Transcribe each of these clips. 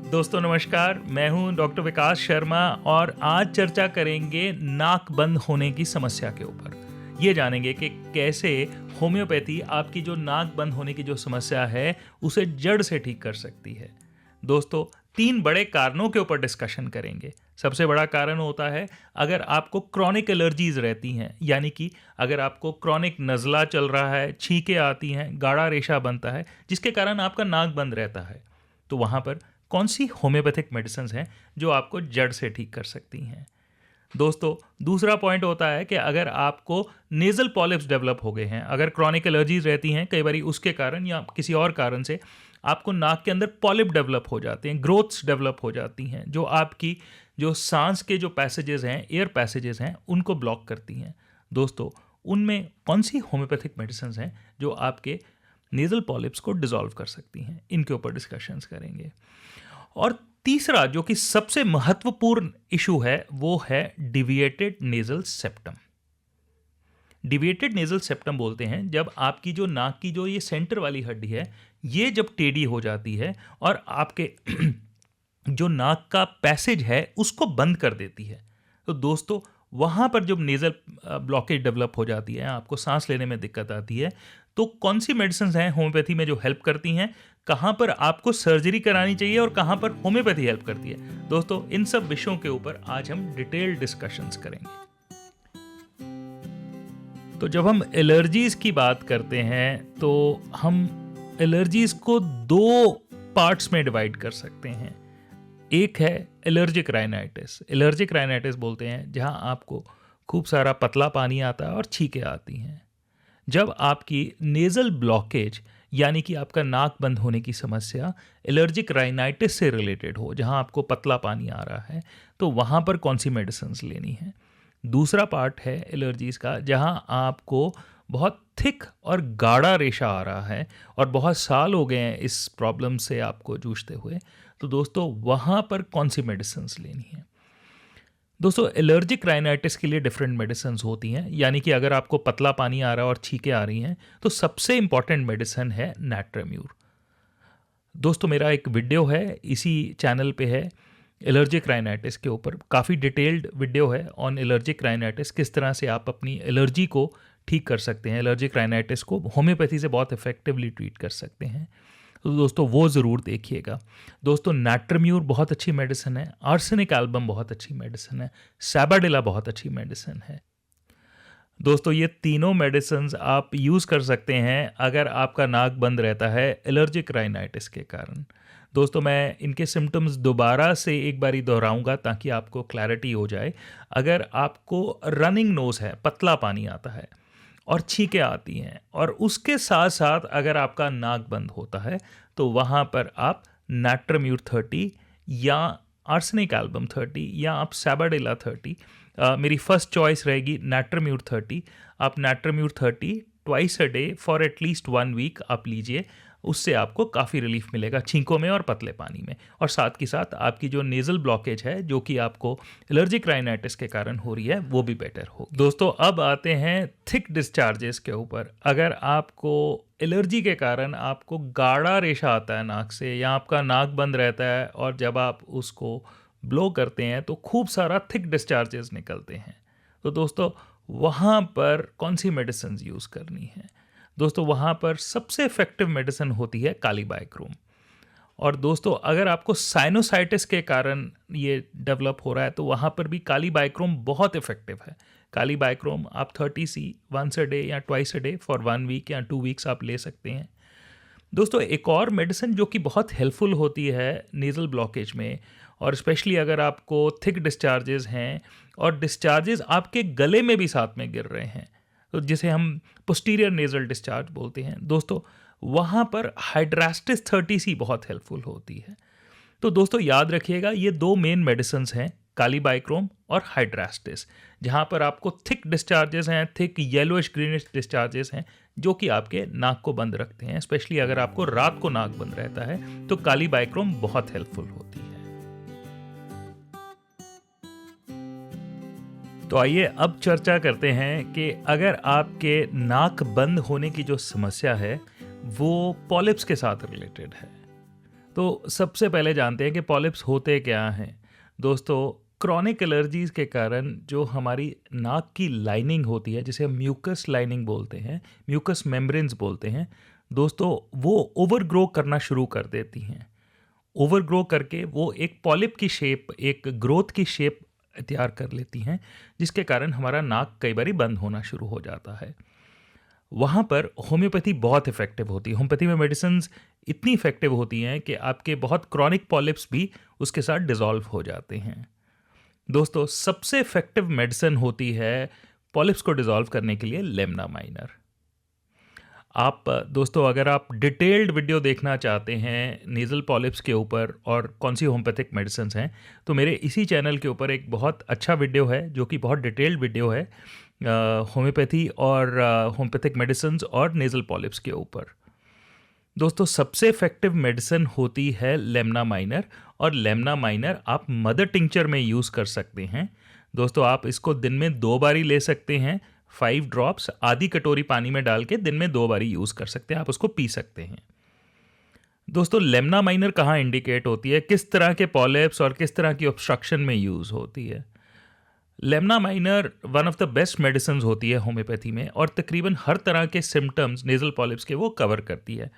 दोस्तों नमस्कार, मैं हूं डॉक्टर विकास शर्मा और आज चर्चा करेंगे नाक बंद होने की समस्या के ऊपर। ये जानेंगे कि कैसे होम्योपैथी आपकी जो नाक बंद होने की जो समस्या है उसे जड़ से ठीक कर सकती है। दोस्तों, 3 बड़े कारणों के ऊपर डिस्कशन करेंगे। सबसे बड़ा कारण होता है अगर आपको क्रॉनिक एलर्जीज रहती हैं, यानी कि अगर आपको क्रॉनिक नज़ला चल रहा है, छींकें आती हैं, गाढ़ा रेशा बनता है जिसके कारण आपका नाक बंद रहता है, तो वहाँ पर कौन सी होम्योपैथिक मेडिसिन हैं जो आपको जड़ से ठीक कर सकती हैं। दोस्तों, दूसरा पॉइंट होता है कि अगर आपको नेज़ल पॉलिप्स डेवलप हो गए हैं, अगर क्रॉनिक एलर्जीज रहती हैं कई बार उसके कारण या किसी और कारण से आपको नाक के अंदर पॉलिप डेवलप हो जाते हैं, ग्रोथ्स डेवलप हो जाती हैं जो आपकी जो सांस के जो पैसेजेस हैं, एयर पैसेजेस हैं, उनको ब्लॉक करती हैं। दोस्तों, उनमें कौन सी होम्योपैथिक मेडिसिन हैं जो आपके नेज़ल पॉलिप्स को डिसॉल्व कर सकती हैं, इनके ऊपर डिस्कशंस करेंगे। और तीसरा जो कि सबसे महत्वपूर्ण इशू है वो है deviated nasal septum. Deviated nasal septum बोलते हैं जब आपकी जो नाक की जो ये सेंटर वाली हड्डी है ये जब टेढ़ी हो जाती है और आपके जो नाक का पैसेज है उसको बंद कर देती है। तो दोस्तों, वहाँ पर जब नेज़ल ब्लॉकेज डेवलप हो जाती है, आपको सांस लेने में दिक्कत आती है, तो कौन सी मेडिसिन हैं होम्योपैथी में जो हेल्प करती हैं, कहाँ पर आपको सर्जरी करानी चाहिए और कहाँ पर होम्योपैथी हेल्प करती है। दोस्तों, इन सब विषयों के ऊपर आज हम डिटेल्ड डिस्कशंस करेंगे। तो जब हम एलर्जीज की बात करते हैं तो हम एलर्जीज को 2 पार्ट्स में डिवाइड कर सकते हैं। एक है एलर्जिक राइनाइटिस। एलर्जिक राइनाइटिस बोलते हैं जहां आपको खूब सारा पतला पानी आता है और छींकें आती हैं। जब आपकी नेज़ल ब्लॉकेज यानी कि आपका नाक बंद होने की समस्या एलर्जिक राइनाइटिस से रिलेटेड हो, जहां आपको पतला पानी आ रहा है, तो वहां पर कौन सी मेडिसिन्स लेनी है। दूसरा पार्ट है एलर्जीज का जहां आपको बहुत थिक और गाढ़ा रेशा आ रहा है और बहुत साल हो गए हैं इस प्रॉब्लम से आपको जूझते हुए, तो दोस्तों वहाँ पर कौन सी मेडिसिन्स लेनी है। दोस्तों, एलर्जिक राइनाइटिस के लिए डिफरेंट मेडिसिन्स होती हैं, यानी कि अगर आपको पतला पानी आ रहा है और छींकें आ रही हैं तो सबसे इंपॉर्टेंट मेडिसिन है नाट्रेम्यूर। दोस्तों, मेरा एक वीडियो है इसी चैनल पे है एलर्जिक राइनाइटिस के ऊपर, काफ़ी डिटेल्ड वीडियो है ऑन एलर्जिक राइनाइटिस, किस तरह से आप अपनी एलर्जी को ठीक कर सकते हैं, एलर्जिक राइनाइटिस को होम्योपैथी से बहुत इफेक्टिवली ट्रीट कर सकते हैं। तो दोस्तों वो ज़रूर देखिएगा। दोस्तों, नाट्रेम्यूर बहुत अच्छी मेडिसिन है, आर्सेनिक एल्बम बहुत अच्छी मेडिसिन है, सैबाडेला बहुत अच्छी मेडिसिन है। दोस्तों, ये तीनों मेडिसिन्स आप यूज़ कर सकते हैं अगर आपका नाक बंद रहता है एलर्जिक राइनाइटिस के कारण। दोस्तों, मैं इनके सिम्टम्स दोबारा से एक बारी दोहराऊंगा ताकि आपको क्लैरिटी हो जाए। अगर आपको रनिंग नोज़ है, पतला पानी आता है और छींकें आती हैं और उसके साथ साथ अगर आपका नाक बंद होता है, तो वहाँ पर आप नाट्रेम्यूर 30 या आर्सेनिक एल्बम 30 या आप सैबाडेला 30, मेरी फर्स्ट चॉइस रहेगी नाट्रेम्यूर 30। आप नाट्रेम्यूर 30 twice a day for at least 1 week आप लीजिए, उससे आपको काफ़ी रिलीफ मिलेगा छींकों में और पतले पानी में, और साथ के साथ आपकी जो नेज़ल ब्लॉकेज है जो कि आपको एलर्जिक राइनाइटिस के कारण हो रही है वो भी बेटर हो। दोस्तों, अब आते हैं थिक डिस्चार्जेस के ऊपर। अगर आपको एलर्जी के कारण आपको गाढ़ा रेशा आता है नाक से, या आपका नाक बंद रहता है और जब आप उसको ब्लो करते हैं तो खूब सारा थिक डिस्चार्जेस निकलते हैं, तो दोस्तों वहाँ पर कौन सी मेडिसिन यूज़ करनी है। दोस्तों, वहाँ पर सबसे इफेक्टिव मेडिसिन होती है कालीबाइक्रोम। और दोस्तों, अगर आपको साइनोसाइटिस के कारण ये डेवलप हो रहा है तो वहाँ पर भी कालीबाइक्रोम बहुत इफेक्टिव है। कालीबाइक्रोम आप 30 सी वंस अ डे या twice a day for 1 week या 2 वीक्स आप ले सकते हैं। दोस्तों, एक और मेडिसिन जो कि बहुत हेल्पफुल होती है नेज़ल ब्लॉकेज में, और स्पेशली अगर आपको थिक डिस्चार्जेस हैं और डिस्चार्जेस आपके गले में भी साथ में गिर रहे हैं, तो जिसे हम पोस्टीरियर नेज़ल डिस्चार्ज बोलते हैं, दोस्तों वहाँ पर हाइड्रास्टिस 30C बहुत हेल्पफुल होती है। तो दोस्तों याद रखिएगा, ये 2 मेन मेडिसिन्स हैं, कालीबाइक्रोम और हाइड्रास्टिस, जहाँ पर आपको थिक डिस्चार्जेस हैं, थिक येलोइश ग्रीनिश डिस्चार्जेस हैं जो कि आपके नाक को बंद रखते हैं। स्पेशली अगर आपको रात को नाक बंद रहता है तो कालीबाइक्रोम बहुत हेल्पफुल होती है। तो आइए अब चर्चा करते हैं कि अगर आपके नाक बंद होने की जो समस्या है वो पॉलिप्स के साथ रिलेटेड है, तो सबसे पहले जानते हैं कि पॉलिप्स होते क्या हैं। दोस्तों, क्रॉनिक एलर्जीज़ के कारण जो हमारी नाक की लाइनिंग होती है, जिसे हम म्यूकस लाइनिंग बोलते हैं, म्यूकस मेम्ब्रेन्स बोलते हैं, दोस्तों वो ओवरग्रो करना शुरू कर देती हैं। ओवरग्रो करके वो एक पॉलिप की शेप, एक ग्रोथ की शेप तैयार कर लेती हैं, जिसके कारण हमारा नाक कई बारी बंद होना शुरू हो जाता है। वहाँ पर होम्योपैथी बहुत इफ़ेक्टिव होती है। होम्योपैथी में मेडिसिन्स इतनी इफ़ेक्टिव होती हैं कि आपके बहुत क्रॉनिक पॉलिप्स भी उसके साथ डिज़ोल्व हो जाते हैं। दोस्तों, सबसे इफ़ेक्टिव मेडिसिन होती है पॉलिप्स को डिज़ोल्व करने के लिए लेमना माइनर। आप दोस्तों, अगर आप डिटेल्ड वीडियो देखना चाहते हैं नेज़ल पॉलिप्स के ऊपर और कौन सी होम्योपैथिक मेडिसिन्स हैं, तो मेरे इसी चैनल के ऊपर एक बहुत अच्छा वीडियो है जो कि बहुत डिटेल्ड वीडियो है होम्योपैथी और होम्योपैथिक मेडिसिन्स और नेज़ल पॉलिप्स के ऊपर। दोस्तों, सबसे इफ़ेक्टिव मेडिसिन होती है लेमना माइनर, और लेमना माइनर आप मदर टिंचर में यूज़ कर सकते हैं। दोस्तों, आप इसको दिन में 2 बारी ले सकते हैं। 5 ड्रॉप्स आधी कटोरी पानी में डाल के दिन में 2 बारी यूज़ कर सकते हैं, आप उसको पी सकते हैं। दोस्तों, लेमना माइनर कहाँ इंडिकेट होती है, किस तरह के पॉलिप्स और किस तरह की ऑब्स्ट्रक्शन में यूज़ होती है? Lemna minor one of the best medicine होती है होम्योपैथी में, और तकरीबन हर तरह के सिम्टम्स नेज़ल पॉलिप्स के वो कवर करती है।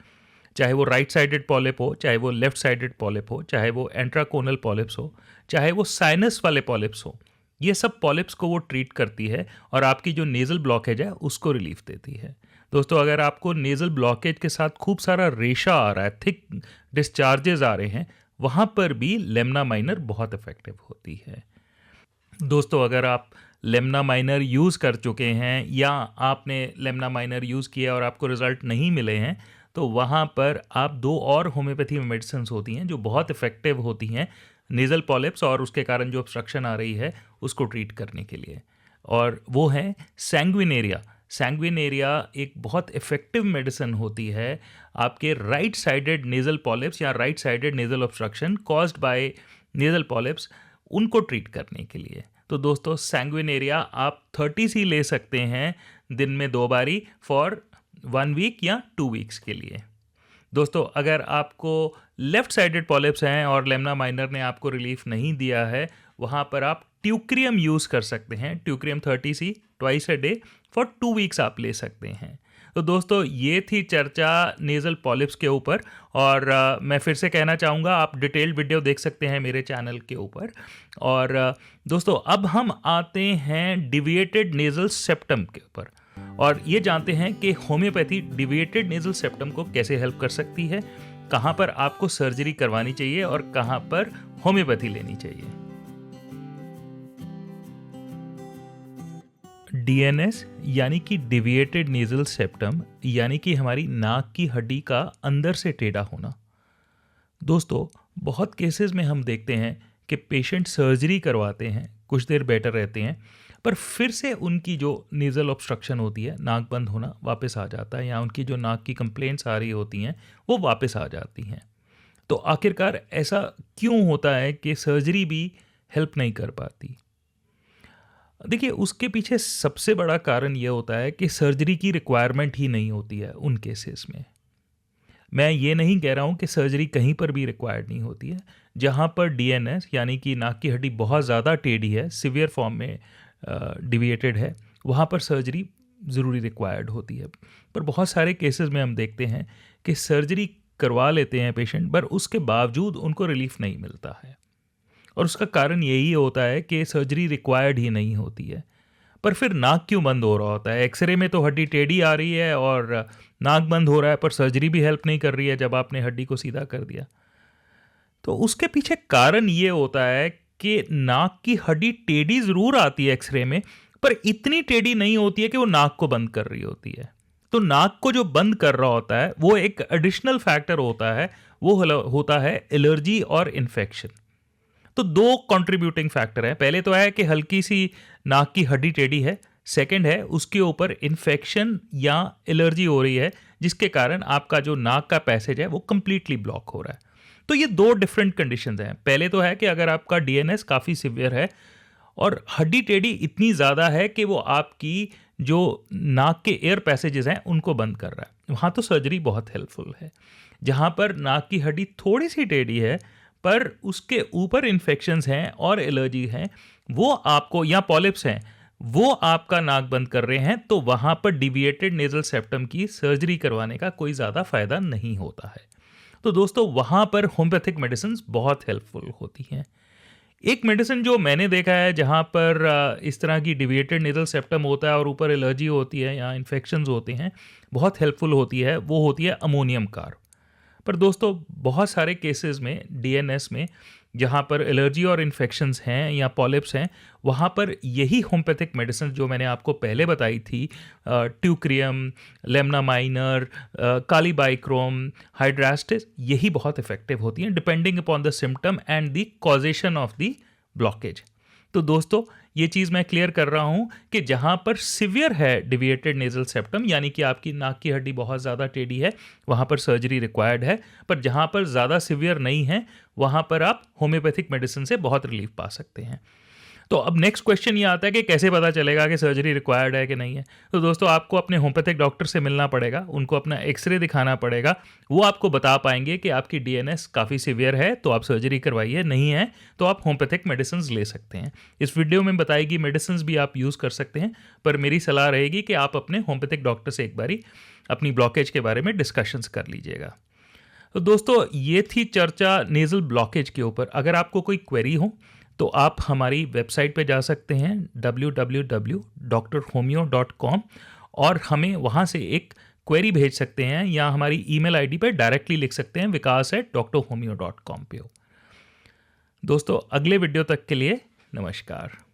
चाहे वो राइट साइडेड पॉलिप हो, चाहे वो लेफ्ट साइडेड पॉलिप हो, चाहे वो एंट्राकोनल पॉलिप्स हो, चाहे वो साइनस वाले पॉलिप्स हो, ये सब पॉलिप्स को वो ट्रीट करती है और आपकी जो नेज़ल ब्लॉकेज है उसको रिलीफ देती है। दोस्तों, अगर आपको नेज़ल ब्लॉकेज के साथ खूब सारा रेशा आ रहा है, थिक डिस्चार्जेस आ रहे हैं, वहाँ पर भी लेमना माइनर बहुत इफ़ेक्टिव होती है। दोस्तों, अगर आप लेमना माइनर यूज़ कर चुके हैं या आपने लेमना माइनर यूज़ किया और आपको रिज़ल्ट नहीं मिले हैं, तो वहाँ पर आप 2 और होम्योपैथी मेडिसिन होती हैं जो बहुत इफ़ेक्टिव होती हैं नेज़ल पॉलिप्स और उसके कारण जो ऑब्स्ट्रक्शन आ रही है उसको ट्रीट करने के लिए, और वो है सैंग्विनेरिया। सैंग्विनेरिया एक बहुत इफ़ेक्टिव मेडिसिन होती है आपके राइट साइडेड नेज़ल पॉलिप्स या right sided nasal obstruction caused by nasal polyps, उनको ट्रीट करने के लिए। तो दोस्तों, सैंग्विनेरिया आप 30 ले सकते हैं दिन में 2 बारी फॉर 1 वीक या 2 वीक्स के लिए। दोस्तों, अगर आपको लेफ़्ट साइडेड पॉलिप्स हैं और लेमना माइनर ने आपको रिलीफ नहीं दिया है, वहाँ पर आप ट्यूक्रियम यूज़ कर सकते हैं। Teucrium 30 twice a day for 2 weeks आप ले सकते हैं। तो दोस्तों, ये थी चर्चा नेज़ल पॉलिप्स के ऊपर, और मैं फिर से कहना चाहूँगा आप डिटेल्ड वीडियो देख सकते हैं मेरे चैनल के ऊपर। और दोस्तों, अब हम आते हैं डिविएटेड नेज़ल सेप्टम के ऊपर, और ये जानते हैं कि होम्योपैथी डिविएटेड नेज़ल सेप्टम को कैसे हेल्प कर सकती है, कहाँ पर आपको सर्जरी करवानी चाहिए और कहाँ पर होम्योपैथी लेनी चाहिए। डीएनएस यानी कि डिविएटेड नेज़ल सेप्टम, यानी कि हमारी नाक की हड्डी का अंदर से टेढ़ा होना। दोस्तों, बहुत केसेस में हम देखते हैं कि पेशेंट सर्जरी करवाते हैं, कुछ देर बेटर रहते हैं, पर फिर से उनकी जो नेज़ल ऑब्स्ट्रक्शन होती है, नाक बंद होना वापस आ जाता है, या उनकी जो नाक की कंप्लेंट्स आ रही होती हैं वो वापस आ जाती हैं। तो आखिरकार ऐसा क्यों होता है कि सर्जरी भी हेल्प नहीं कर पाती? देखिए, उसके पीछे सबसे बड़ा कारण ये होता है कि सर्जरी की रिक्वायरमेंट ही नहीं होती है उन केसेस में। मैं ये नहीं कह रहा हूँ कि सर्जरी कहीं पर भी रिक्वायर्ड नहीं होती है। जहाँ पर डीएनएस यानी कि नाक की हड्डी बहुत ज़्यादा टेढ़ी है, सिवियर फॉर्म में डिविएटेड है, वहाँ पर सर्जरी ज़रूरी रिक्वायर्ड होती है। पर बहुत सारे केसेस में हम देखते हैं कि सर्जरी करवा लेते हैं पेशेंट, पर उसके बावजूद उनको रिलीफ नहीं मिलता है, और उसका कारण यही होता है कि सर्जरी रिक्वायर्ड ही नहीं होती है। पर फिर नाक क्यों बंद हो रहा होता है? एक्सरे में तो हड्डी टेढ़ी आ रही है और नाक बंद हो रहा है, पर सर्जरी भी हेल्प नहीं कर रही है जब आपने हड्डी को सीधा कर दिया। तो उसके पीछे कारण ये होता है कि नाक की हड्डी टेढ़ी ज़रूर आती है एक्सरे में, पर इतनी टेढ़ी नहीं होती है कि वो नाक को बंद कर रही होती है। तो नाक को जो बंद कर रहा होता है वो एक एडिशनल फैक्टर होता है, वो होता है एलर्जी और इन्फेक्शन। तो 2 कंट्रीब्यूटिंग फैक्टर हैं। पहले तो है कि हल्की सी नाक की हड्डी टेढ़ी है, सेकंड है उसके ऊपर इन्फेक्शन या एलर्जी हो रही है, जिसके कारण आपका जो नाक का पैसेज है वो कंप्लीटली ब्लॉक हो रहा है। तो ये 2 डिफरेंट कंडीशंस हैं। पहले तो है कि अगर आपका डीएनएस काफ़ी सिवियर है और हड्डी टेढ़ी इतनी ज़्यादा है कि वो आपकी जो नाक के एयर पैसेजेस हैं उनको बंद कर रहा है, वहाँ तो सर्जरी बहुत हेल्पफुल है। जहाँ पर नाक की हड्डी थोड़ी सी टेढ़ी है पर उसके ऊपर इन्फेक्शंस हैं और एलर्जी हैं, वो आपको, या पॉलिप्स हैं, वो आपका नाक बंद कर रहे हैं, तो वहाँ पर डिविएटेड नेजल सेप्टम की सर्जरी करवाने का कोई ज़्यादा फायदा नहीं होता है। तो दोस्तों वहाँ पर होम्योपैथिक मेडिसिन बहुत हेल्पफुल होती हैं। एक मेडिसिन जो मैंने देखा है जहाँ पर इस तरह की डिविएटेड नेजल सेप्टम होता है और ऊपर एलर्जी होती है या इन्फेक्शंस होते हैं, बहुत हेल्पफुल होती है, वो होती है अमोनियम कार्ब। पर दोस्तों बहुत सारे केसेस में डीएनएस में जहाँ पर एलर्जी और इन्फेक्शंस हैं या पॉलिप्स हैं, वहाँ पर यही होम्योपैथिक मेडिसिन जो मैंने आपको पहले बताई थी, ट्यूक्रियम, लेमना माइनर, कालीबाइक्रोम, हाइड्रास्टिस, यही बहुत इफेक्टिव होती हैं depending upon the symptom and the causation of the blockage. तो दोस्तों ये चीज़ मैं क्लियर कर रहा हूँ कि जहाँ पर सिवियर है डिविएटेड नेजल सेप्टम, यानी कि आपकी नाक की हड्डी बहुत ज़्यादा टेढ़ी है, वहाँ पर सर्जरी रिक्वायर्ड है। पर जहाँ पर ज़्यादा सिवियर नहीं है, वहाँ पर आप होम्योपैथिक मेडिसिन से बहुत रिलीफ पा सकते हैं। तो अब नेक्स्ट क्वेश्चन ये आता है कि कैसे पता चलेगा कि सर्जरी रिक्वायर्ड है कि नहीं है। तो दोस्तों आपको अपने होम्योपैथिक डॉक्टर से मिलना पड़ेगा, उनको अपना एक्सरे दिखाना पड़ेगा, वो आपको बता पाएंगे कि आपकी डीएनएस काफ़ी सीवियर है तो आप सर्जरी करवाइए, नहीं है तो आप होम्योपैथिक मेडिसिन ले सकते हैं। इस वीडियो में बताई गई मेडिसिन भी आप यूज़ कर सकते हैं, पर मेरी सलाह रहेगी कि आप अपने होम्योपैथिक डॉक्टर से एक बारी अपनी ब्लॉकेज के बारे में डिस्कशंस कर लीजिएगा। तो दोस्तों ये थी चर्चा नेज़ल ब्लॉकेज के ऊपर। अगर आपको कोई क्वेरी हो तो आप हमारी वेबसाइट पे जा सकते हैं www.drhomeo.com और हमें वहाँ से एक क्वेरी भेज सकते हैं, या हमारी ईमेल आईडी पे डायरेक्टली लिख सकते हैं vikas@drhomeo.com पे हो। दोस्तों अगले वीडियो तक के लिए नमस्कार।